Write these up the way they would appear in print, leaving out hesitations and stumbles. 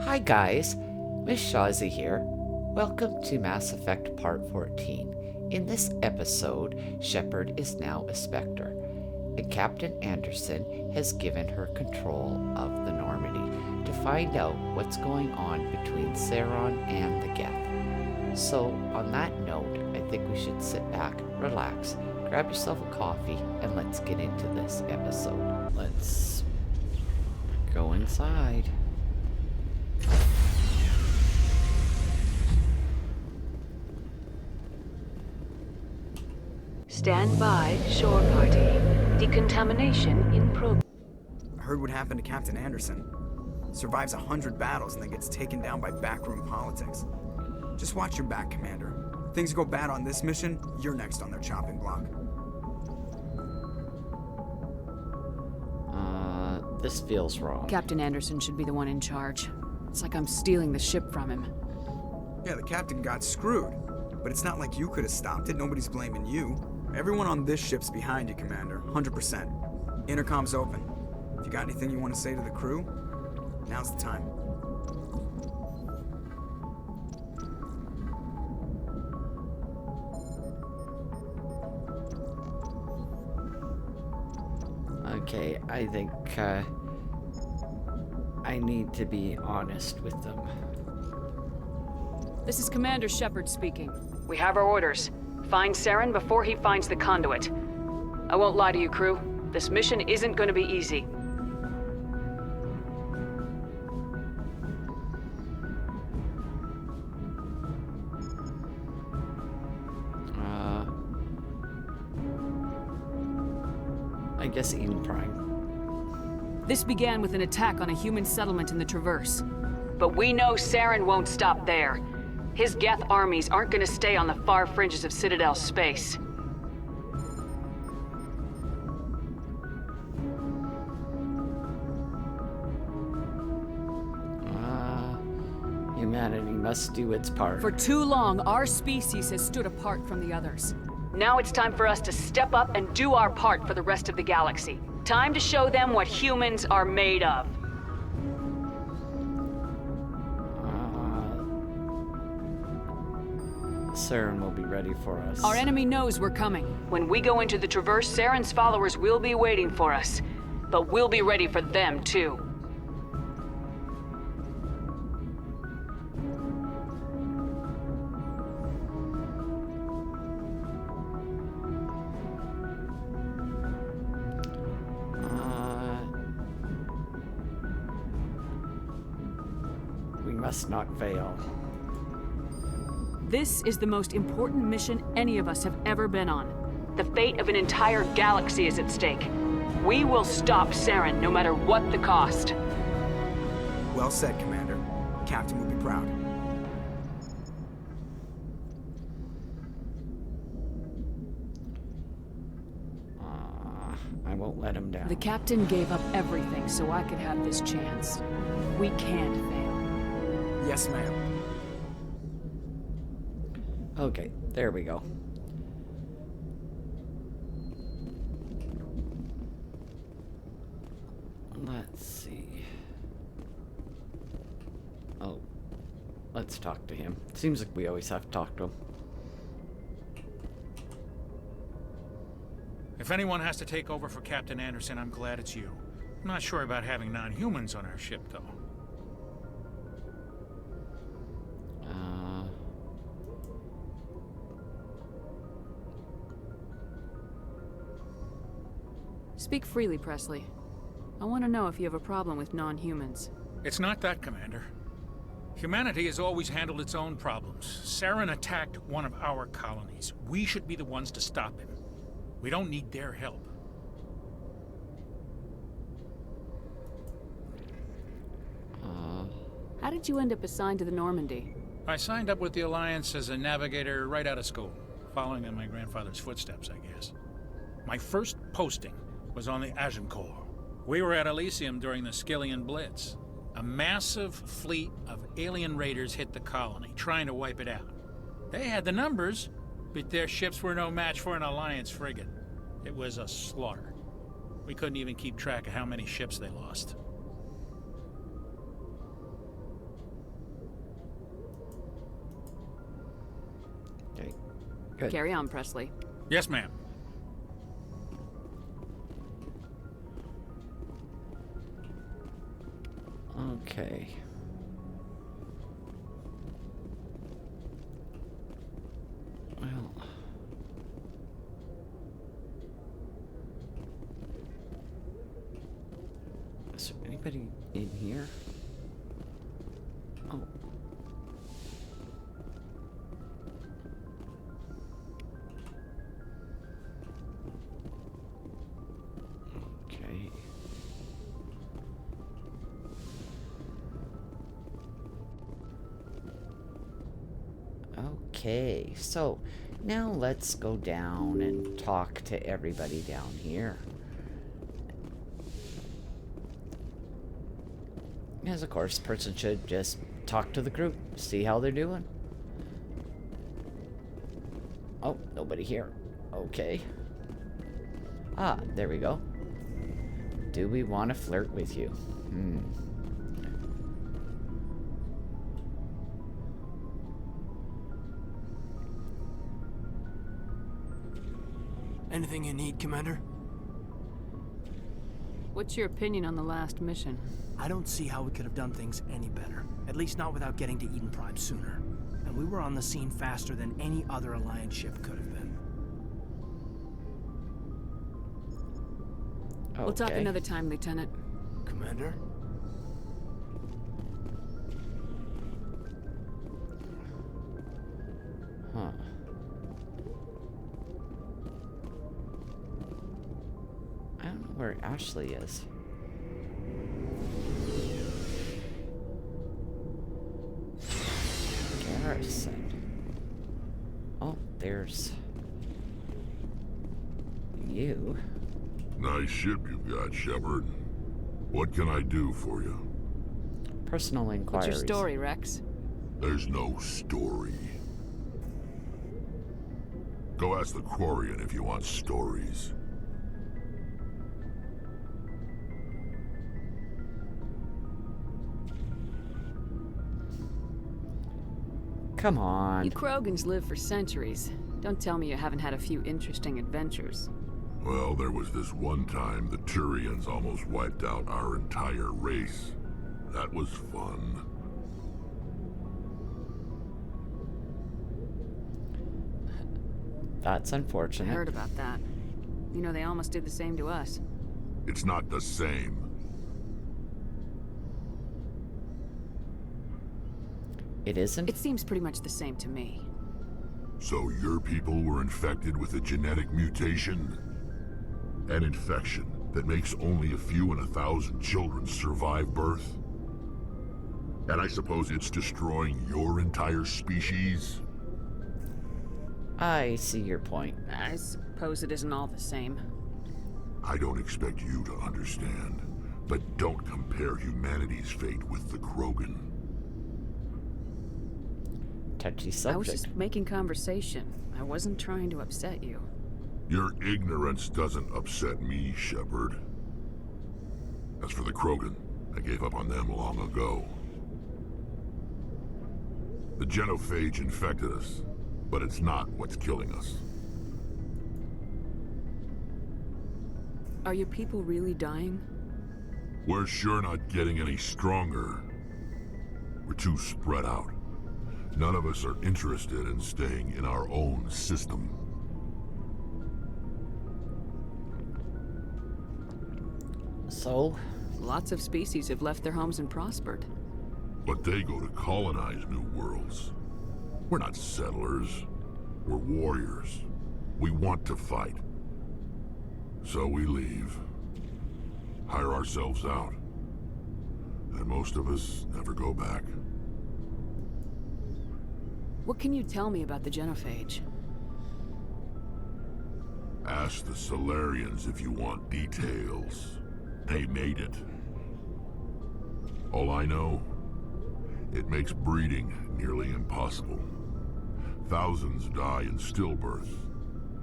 Hi guys, Miss Shawzy here. Welcome to Mass Effect Part 14. In this episode, Shepard is now a Spectre, and Captain Anderson has given her control of the Normandy to find out what's going on between Saren and the Geth. So, on that note, I think we should sit back, relax, grab yourself a coffee, and let's get into this episode. Let's go inside. Stand by, shore party. Decontamination in progress. I heard what happened to Captain Anderson. Survives 100 battles and then gets taken down by backroom politics. Just watch your back, Commander. Things go bad on this mission, you're next on their chopping block. This feels wrong. Captain Anderson should be the one in charge. It's like I'm stealing the ship from him. Yeah, the captain got screwed. But it's not like you could have stopped it. Nobody's blaming you. Everyone on this ship's behind you, Commander. 100%. Intercom's open. If you got anything you want to say to the crew, now's the time. Okay, I think, I need to be honest with them. This is Commander Shepard speaking. We have our orders. Find Saren before he finds the conduit. I won't lie to you, crew. This mission isn't going to be easy. I guess Eden Prime. This began with an attack on a human settlement in the Traverse. But we know Saren won't stop there. His Geth armies aren't going to stay on the far fringes of Citadel space. Humanity must do its part. For too long, our species has stood apart from the others. Now it's time for us to step up and do our part for the rest of the galaxy. Time to show them what humans are made of. Saren will be ready for us. Our enemy knows we're coming. When we go into the Traverse, Saren's followers will be waiting for us. But we'll be ready for them, too. We must not fail. This is the most important mission any of us have ever been on. The fate of an entire galaxy is at stake. We will stop Saren, no matter what the cost. Well said, Commander. Captain will be proud. I won't let him down. The captain gave up everything so I could have this chance. We can't fail. Yes, ma'am. Okay, there we go. Let's see. Oh, let's talk to him. Seems like we always have to talk to him. If anyone has to take over for Captain Anderson, I'm glad it's you. I'm not sure about having non-humans on our ship, though. Speak freely, Presley. I want to know if you have a problem with non-humans. It's not that, Commander. Humanity has always handled its own problems. Saren attacked one of our colonies. We should be the ones to stop him. We don't need their help. How did you end up assigned to the Normandy? I signed up with the Alliance as a navigator right out of school, following in my grandfather's footsteps, I guess. My first posting was on the Agincourt. We were at Elysium during the Skillian Blitz. A massive fleet of alien raiders hit the colony, trying to wipe it out. They had the numbers, but their ships were no match for an Alliance frigate. It was a slaughter. We couldn't even keep track of how many ships they lost. Good. Carry on, Presley. Yes, ma'am. Okay. Well. Is there anybody in here? Oh. Okay. Okay, so now let's go down and talk to everybody down here. As of course, person should just talk to the group, see how they're doing. Oh, nobody here. Okay. Ah, there we go. Do we want to flirt with you? Anything you need, Commander? What's your opinion on the last mission? I don't see how we could have done things any better. At least not without getting to Eden Prime sooner. And we were on the scene faster than any other Alliance ship could have been. Okay. We'll talk another time, Lieutenant. Commander? Huh. I don't know where Ashley is. Garrison. Oh, there's you. Nice ship you've got, Shepard. What can I do for you? Personal What's inquiries. your story, Rex? There's no story. Go ask the Quarian if you want stories. Come on. You Krogans live for centuries. Don't tell me you haven't had a few interesting adventures. Well, there was this one time the Turians almost wiped out our entire race. That was fun. That's I unfortunate. heard about that. You know, they almost did the same to us. It's not the same. It isn't? It seems pretty much the same to me. So your people were infected with a genetic mutation? An infection that makes only a few in 1,000 children survive birth? And I suppose it's destroying your entire species? I see your point. I suppose it isn't all the same. I don't expect you to understand, but don't compare humanity's fate with the Krogan. Touchy I was subject. just making conversation. I wasn't trying to upset you. Your ignorance doesn't upset me, Shepard. As for the Krogan, I gave up on them long ago. The genophage infected us, but it's not what's killing us. Are your people really dying? We're sure not getting any stronger. We're too spread out. None of us are interested in staying in our own system. So, Lots of species have left their homes and prospered. But they go to colonize new worlds. We're not settlers. We're warriors. We want to fight. So we leave. Hire ourselves out. And most of us never go back. What can you tell me about the genophage? Ask the Solarians if you want details. They made it. All I know, it makes breeding nearly impossible. Thousands die in stillbirth,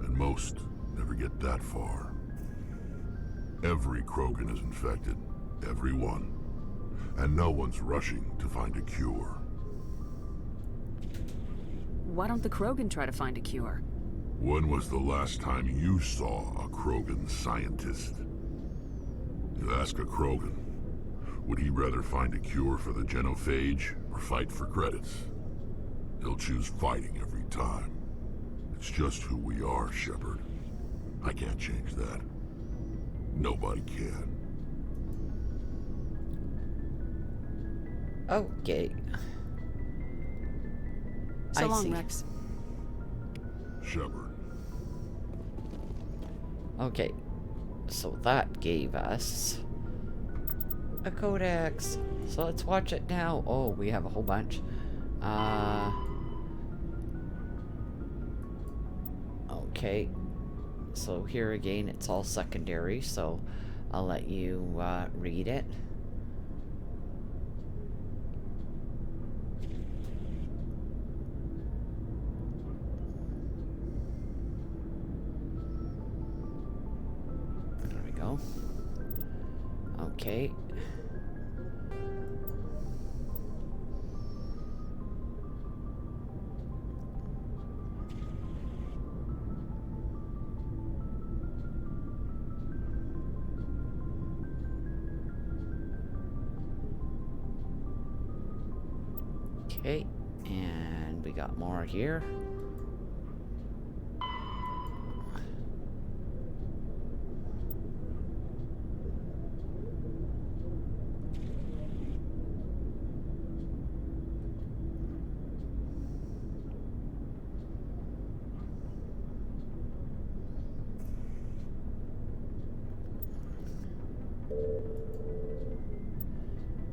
and most never get that far. Every Krogan is infected, every one. And no one's rushing to find a cure. Why don't the Krogan try to find a cure? When was the last time you saw a Krogan scientist? You ask a Krogan, would he rather find a cure for the genophage or fight for credits? He'll choose fighting every time. It's just who we are, Shepard. I can't change that. Nobody can. Okay. So I long, see. Rex. Shepard. Okay, so that gave us a codex. So let's watch it now. Oh, we have a whole bunch. Okay, so here again, it's all secondary, so I'll let you read it. There we go. Okay. Okay, and we got more here.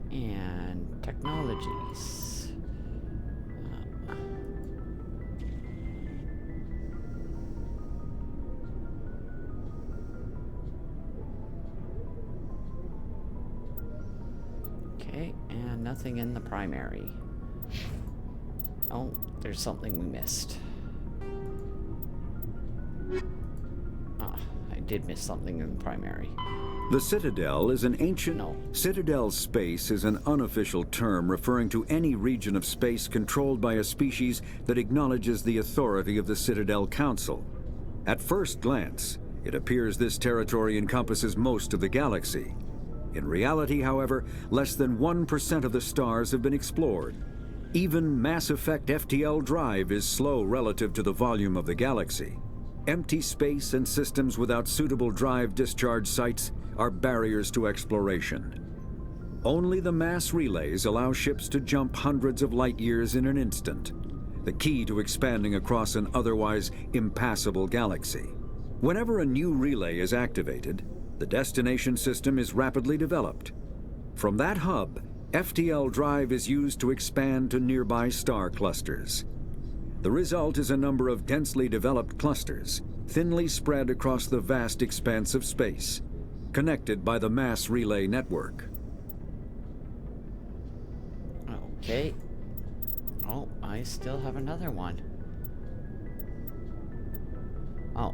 And technologies. Okay, and nothing in the primary. Oh, there's something we missed. Ah, I did miss something in the primary. The Citadel is an ancient... No. Citadel space is an unofficial term referring to any region of space controlled by a species that acknowledges the authority of the Citadel Council. At first glance, it appears this territory encompasses most of the galaxy. In reality, however, less than 1% of the stars have been explored. Even Mass Effect FTL drive is slow relative to the volume of the galaxy. Empty space and systems without suitable drive discharge sites are barriers to exploration. Only the mass relays allow ships to jump hundreds of light years in an instant, the key to expanding across an otherwise impassable galaxy. Whenever a new relay is activated, the destination system is rapidly developed. From that hub, FTL drive is used to expand to nearby star clusters. The result is a number of densely developed clusters, thinly spread across the vast expanse of space, connected by the mass relay network. Okay. Oh, I still have another one. Oh,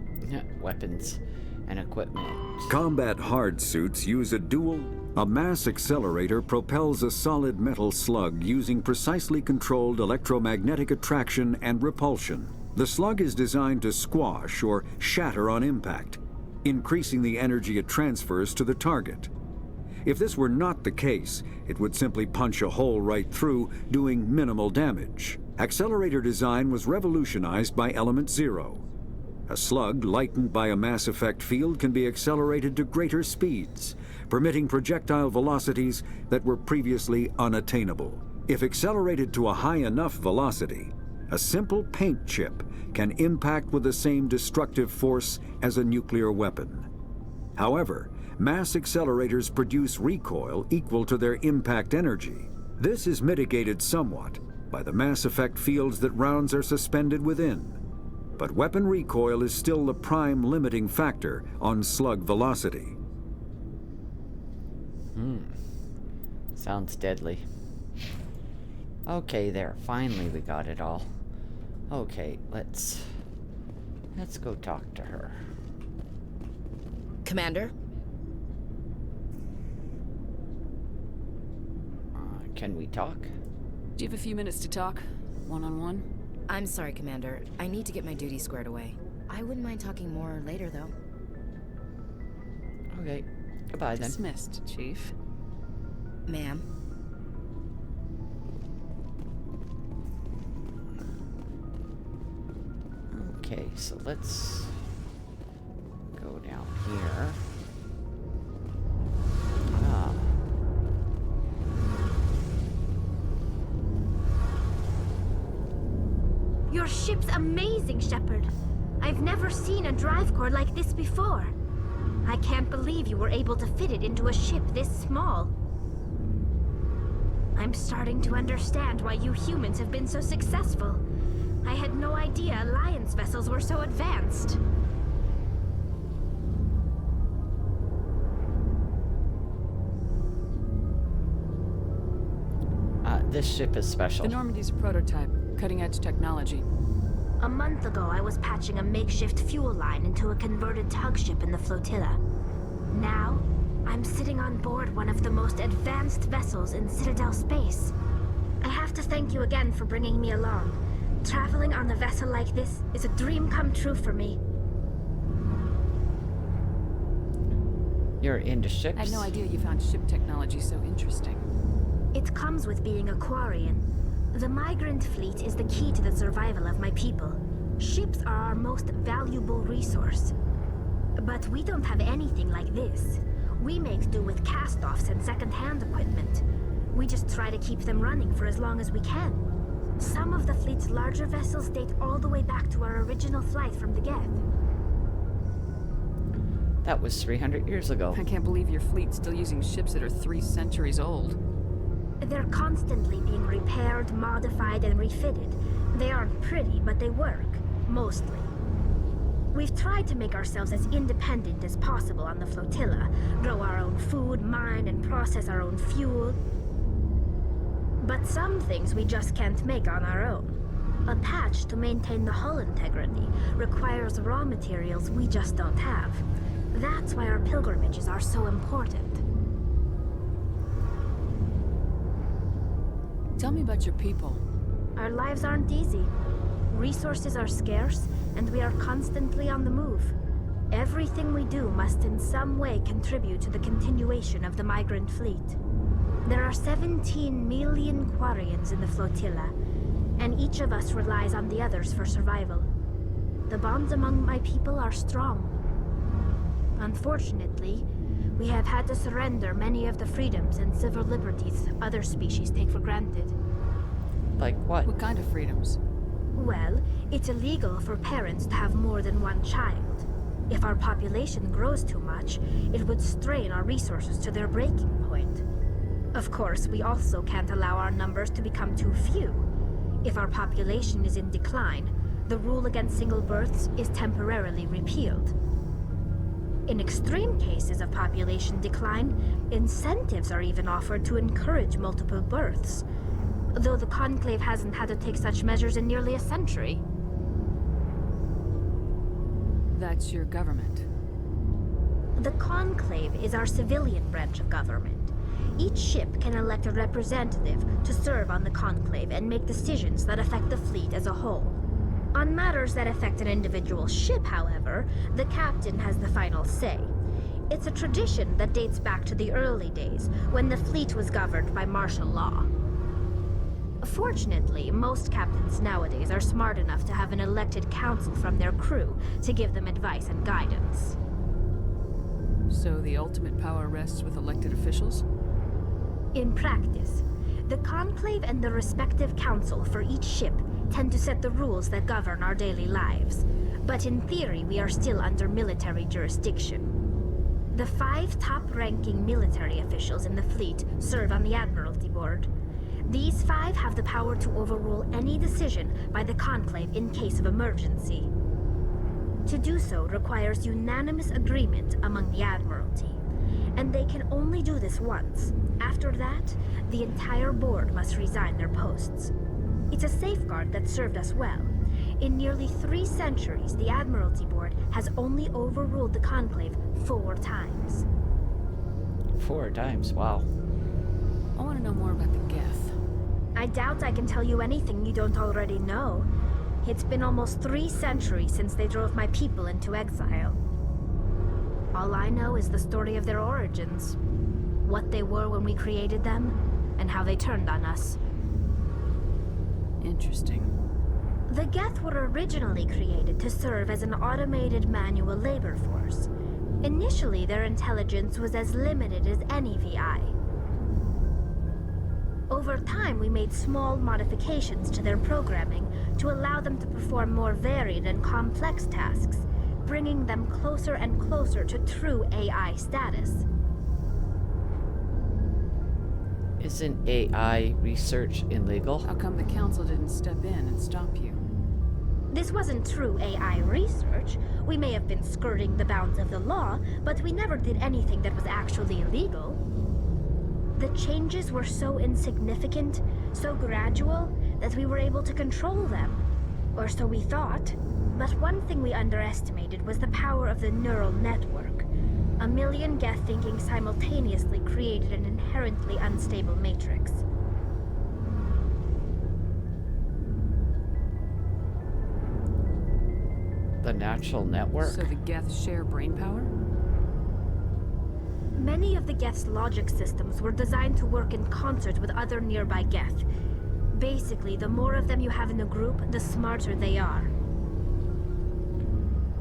weapons and equipment. Combat hard suits use a mass accelerator propels a solid metal slug using precisely controlled electromagnetic attraction and repulsion. The slug is designed to squash or shatter on impact, increasing the energy it transfers to the target. If this were not the case, it would simply punch a hole right through, doing minimal damage. Accelerator design was revolutionized by Element Zero. A slug lightened by a mass effect field can be accelerated to greater speeds, permitting projectile velocities that were previously unattainable. If accelerated to a high enough velocity, a simple paint chip can impact with the same destructive force as a nuclear weapon. However, mass accelerators produce recoil equal to their impact energy. This is mitigated somewhat by the mass effect fields that rounds are suspended within. But weapon recoil is still the prime limiting factor on slug velocity. Sounds deadly. Okay, there. Finally, we got it all. Okay, let's go talk to her. Commander? Can we talk? Do you have a few minutes to talk? One-on-one? I'm sorry, Commander. I need to get my duty squared away. I wouldn't mind talking more later, though. Okay. Goodbye then. Dismissed, Chief. Ma'am. Okay, so let's go down here. Ah. Your ship's amazing, Shepard. I've never seen a drive core like this before. I can't believe you were able to fit it into a ship this small. I'm starting to understand why you humans have been so successful. I had no idea Alliance vessels were so advanced. This ship is special. The Normandy's a prototype, cutting-edge technology. A month ago, I was patching a makeshift fuel line into a converted tug ship in the flotilla. Now, I'm sitting on board one of the most advanced vessels in Citadel space. I have to thank you again for bringing me along. Traveling on a vessel like this is a dream come true for me. You're into ships? I had no idea you found ship technology so interesting. It comes with being a Quarian. The migrant fleet is the key to the survival of my people. Ships are our most valuable resource. But we don't have anything like this. We make do with cast-offs and second-hand equipment. We just try to keep them running for as long as we can. Some of the fleet's larger vessels date all the way back to our original flight from the Geth. That was 300 years ago. I can't believe your fleet's still using ships that are 3 centuries old. They're constantly being repaired, modified, and refitted. They aren't pretty, but they work. Mostly. We've tried to make ourselves as independent as possible on the flotilla, grow our own food, mine, and process our own fuel. But some things we just can't make on our own. A patch to maintain the hull integrity requires raw materials we just don't have. That's why our pilgrimages are so important. Tell me about your people. Our lives aren't easy. Resources are scarce, and we are constantly on the move. Everything we do must in some way contribute to the continuation of the migrant fleet. There are 17 million Quarians in the flotilla, and each of us relies on the others for survival. The bonds among my people are strong. Unfortunately, we have had to surrender many of the freedoms and civil liberties other species take for granted. Like what? What kind of freedoms? Well, it's illegal for parents to have more than one child. If our population grows too much, it would strain our resources to their breaking point. Of course, we also can't allow our numbers to become too few. If our population is in decline, the rule against single births is temporarily repealed. In extreme cases of population decline, incentives are even offered to encourage multiple births, though the Conclave hasn't had to take such measures in nearly a century. That's your government. The Conclave is our civilian branch of government. Each ship can elect a representative to serve on the Conclave and make decisions that affect the fleet as a whole. On matters that affect an individual ship, however, the captain has the final say. It's a tradition that dates back to the early days, when the fleet was governed by martial law. Fortunately, most captains nowadays are smart enough to have an elected council from their crew to give them advice and guidance. So the ultimate power rests with elected officials? In practice, the Conclave and the respective council for each ship tend to set the rules that govern our daily lives. But in theory, we are still under military jurisdiction. The 5 top-ranking military officials in the fleet serve on the Admiralty Board. These 5 have the power to overrule any decision by the Conclave in case of emergency. To do so requires unanimous agreement among the Admiralty, and they can only do this once. After that, the entire board must resign their posts. It's a safeguard that served us well. In nearly 3 centuries, the Admiralty Board has only overruled the Conclave 4 times. 4 times, wow. I want to know more about the Geth. I doubt I can tell you anything you don't already know. It's been almost 3 centuries since they drove my people into exile. All I know is the story of their origins. What they were when we created them, and how they turned on us. Interesting. The Geth were originally created to serve as an automated manual labor force. Initially, their intelligence was as limited as any VI. Over time, we made small modifications to their programming to allow them to perform more varied and complex tasks, bringing them closer and closer to true AI status. Isn't AI research illegal? How come the Council didn't step in and stop you? This wasn't true AI research. We may have been skirting the bounds of the law, but we never did anything that was actually illegal. The changes were so insignificant, so gradual, that we were able to control them. Or so we thought. But one thing we underestimated was the power of the neural network. A million Geth thinking simultaneously created an inherently unstable matrix. The natural network? So the Geth share brainpower? Many of the Geth's logic systems were designed to work in concert with other nearby Geth. Basically, the more of them you have in a group, the smarter they are.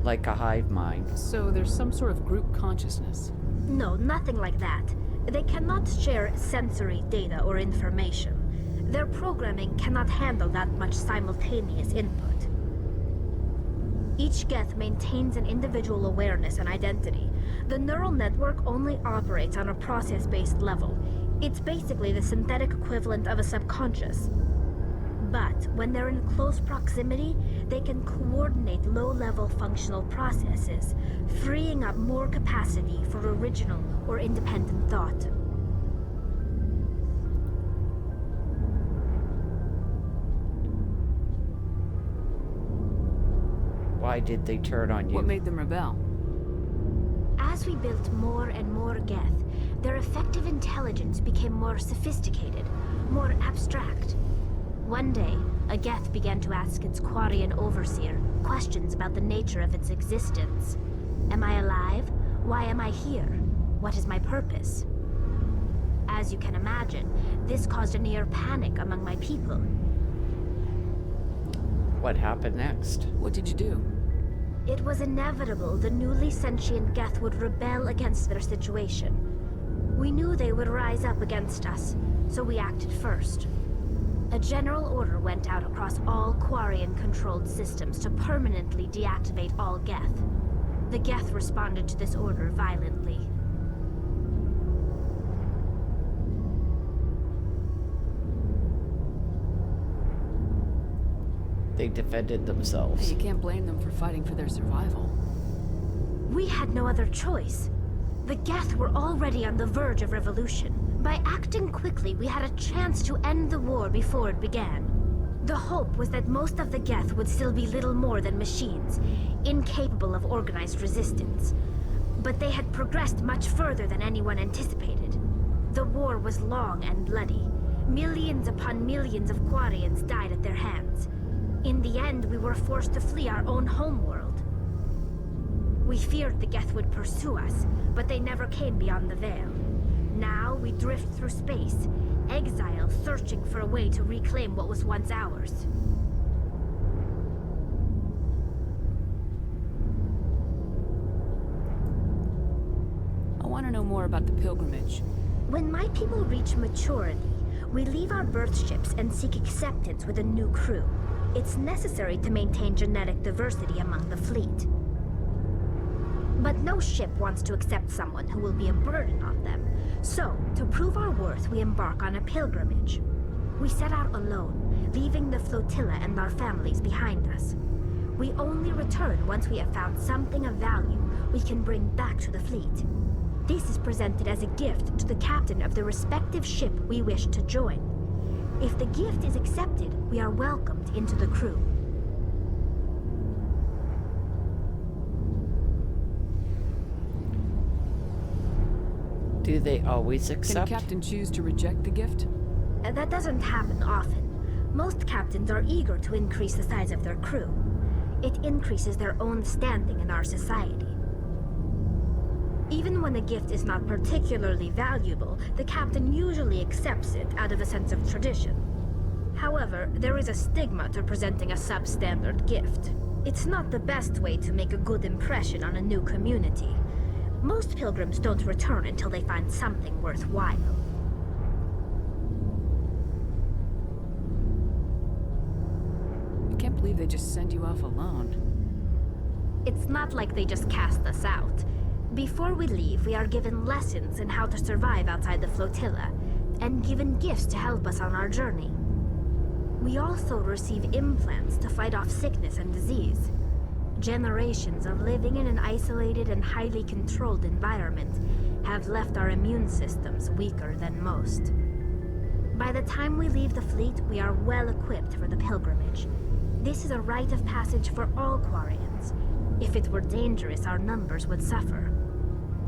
Like a hive mind. So there's some sort of group consciousness. No, nothing like that. They cannot share sensory data or information. Their programming cannot handle that much simultaneous input. Each Geth maintains an individual awareness and identity. The neural network only operates on a process-based level. It's basically the synthetic equivalent of a subconscious. But when they're in close proximity, they can coordinate low-level functional processes, freeing up more capacity for original or independent thought. Why did they turn on you? What made them rebel? As we built more and more Geth, their effective intelligence became more sophisticated, more abstract. One day, a Geth began to ask its Quarian overseer questions about the nature of its existence. Am I alive? Why am I here? What is my purpose? As you can imagine, this caused a near panic among my people. What happened next? What did you do? It was inevitable the newly sentient Geth would rebel against their situation. We knew they would rise up against us, so we acted first. A general order went out across all Quarian-controlled systems to permanently deactivate all Geth. The Geth responded to this order violently. They defended themselves. Hey, you can't blame them for fighting for their survival. We had no other choice. The Geth were already on the verge of revolution. By acting quickly, we had a chance to end the war before it began. The hope was that most of the Geth would still be little more than machines, incapable of organized resistance. But they had progressed much further than anyone anticipated. The war was long and bloody. Millions upon millions of Quarians died at their hands. In the end, we were forced to flee our own homeworld. We feared the Geth would pursue us, but they never came beyond the Veil. Now we drift through space, exile searching for a way to reclaim what was once ours. I want to know more about the pilgrimage. When my people reach maturity, we leave our birth ships and seek acceptance with a new crew. It's necessary to maintain genetic diversity among the fleet. But no ship wants to accept someone who will be a burden on them. So, to prove our worth, we embark on a pilgrimage. We set out alone, leaving the flotilla and our families behind us. We only return once we have found something of value we can bring back to the fleet. This is presented as a gift to the captain of the respective ship we wish to join. If the gift is accepted, we are welcomed into the crew. Do they always Can accept? the captain choose to reject the gift? That doesn't happen often. Most captains are eager to increase the size of their crew. It increases their own standing in our society. Even when a gift is not particularly valuable, the captain usually accepts it out of a sense of tradition. However, there is a stigma to presenting a substandard gift. It's not the best way to make a good impression on a new community. Most pilgrims don't return until they find something worthwhile. I can't believe they just send you off alone. It's not like they just cast us out. Before we leave, we are given lessons in how to survive outside the flotilla, and given gifts to help us on our journey. We also receive implants to fight off sickness and disease. Generations of living in an isolated and highly controlled environment have left our immune systems weaker than most. By the time we leave the fleet, we are well equipped for the pilgrimage. This is a rite of passage for all Quarians. If it were dangerous, our numbers would suffer.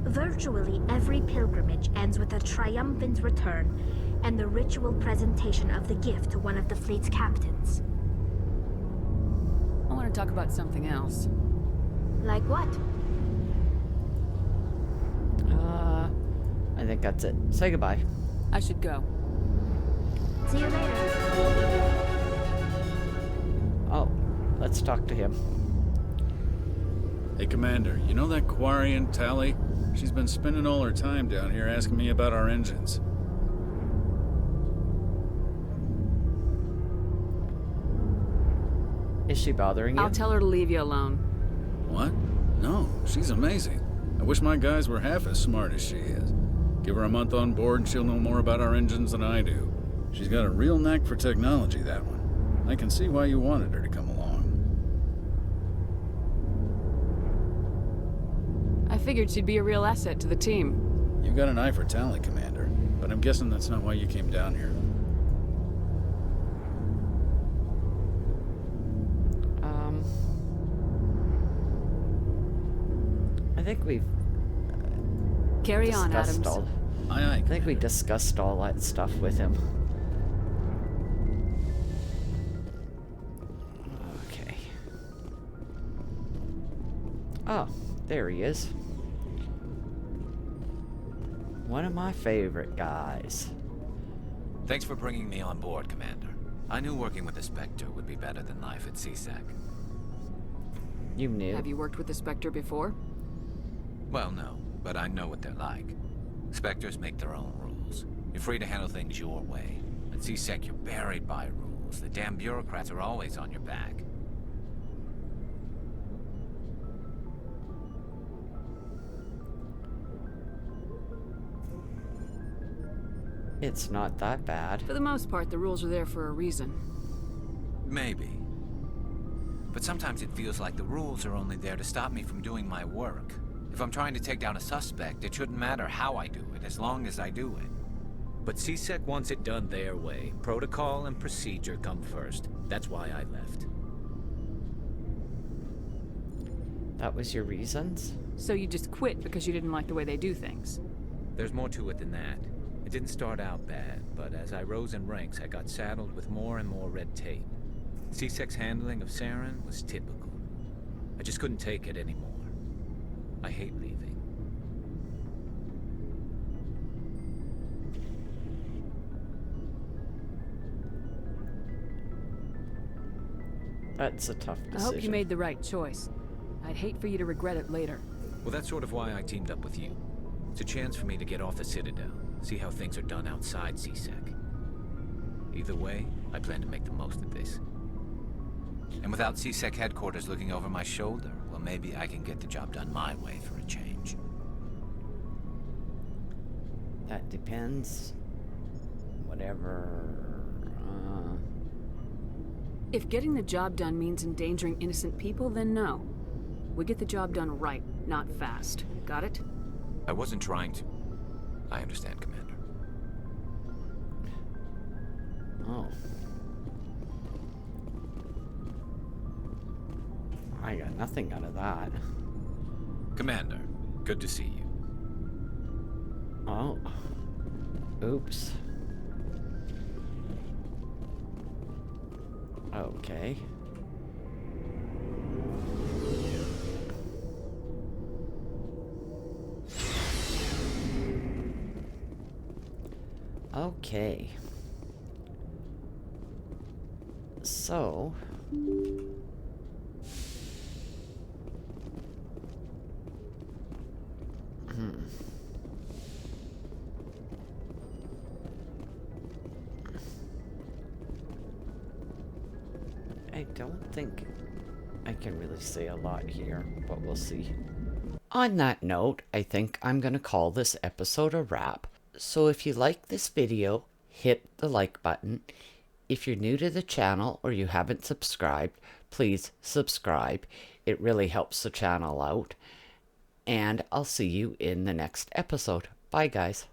Virtually every pilgrimage ends with a triumphant return and the ritual presentation of the gift to one of the fleet's captains. I want to talk about something else. Like what? I think that's it. Say goodbye. I should go. See you later. Oh, let's talk to him. Hey, Commander, you know that Quarian, Tally? She's been spending all her time down here asking me about our engines. Is she bothering you? I'll tell her to leave you alone. What? No, she's amazing. I wish my guys were half as smart as she is. Give her a month on board and she'll know more about our engines than I do. She's got a real knack for technology, that one. I can see why you wanted her to come along. I figured she'd be a real asset to the team. You've got an eye for talent, Commander, but I'm guessing that's not why you came down here. I think we've Carry on, discussed Adams. Aye, I think we discussed all that stuff with him. Okay. Oh, there he is. One of my favorite guys. Thanks for bringing me on board, Commander. I knew working with the Spectre would be better than life at CSEC. You knew. Have you worked with the Spectre before? Well, no, but I know what they're like. Spectres make their own rules. You're free to handle things your way. At CSEC, you're buried by rules. The damn bureaucrats are always on your back. It's not that bad. For the most part, the rules are there for a reason. Maybe. But sometimes it feels like the rules are only there to stop me from doing my work. If I'm trying to take down a suspect, it shouldn't matter how I do it, as long as I do it. But CSEC wants it done their way. Protocol and procedure come first. That's why I left. That was your reasons? So you just quit because you didn't like the way they do things? There's more to it than that. It didn't start out bad, but as I rose in ranks, I got saddled with more and more red tape. CSEC's handling of Saren was typical. I just couldn't take it anymore. I hate leaving. That's a tough decision. I hope you made the right choice. I'd hate for you to regret it later. Well, that's sort of why I teamed up with you. It's a chance for me to get off the Citadel, see how things are done outside CSEC. Either way, I plan to make the most of this. And without CSEC headquarters looking over my shoulder, well, maybe I can get the job done my way for a change. That depends. Whatever. If getting the job done means endangering innocent people, then no. We get the job done right, not fast. Got it? I wasn't trying to. I understand, Commander. Oh. I got nothing out of that. Commander, good to see you. Oh. Oops. Okay. Okay. So... I don't think I can really say a lot here, but we'll see. On that note, I think I'm going to call this episode a wrap. So if you like this video, hit the like button. If you're new to the channel or you haven't subscribed, please subscribe. It really helps the channel out. And I'll see you in the next episode. Bye, guys.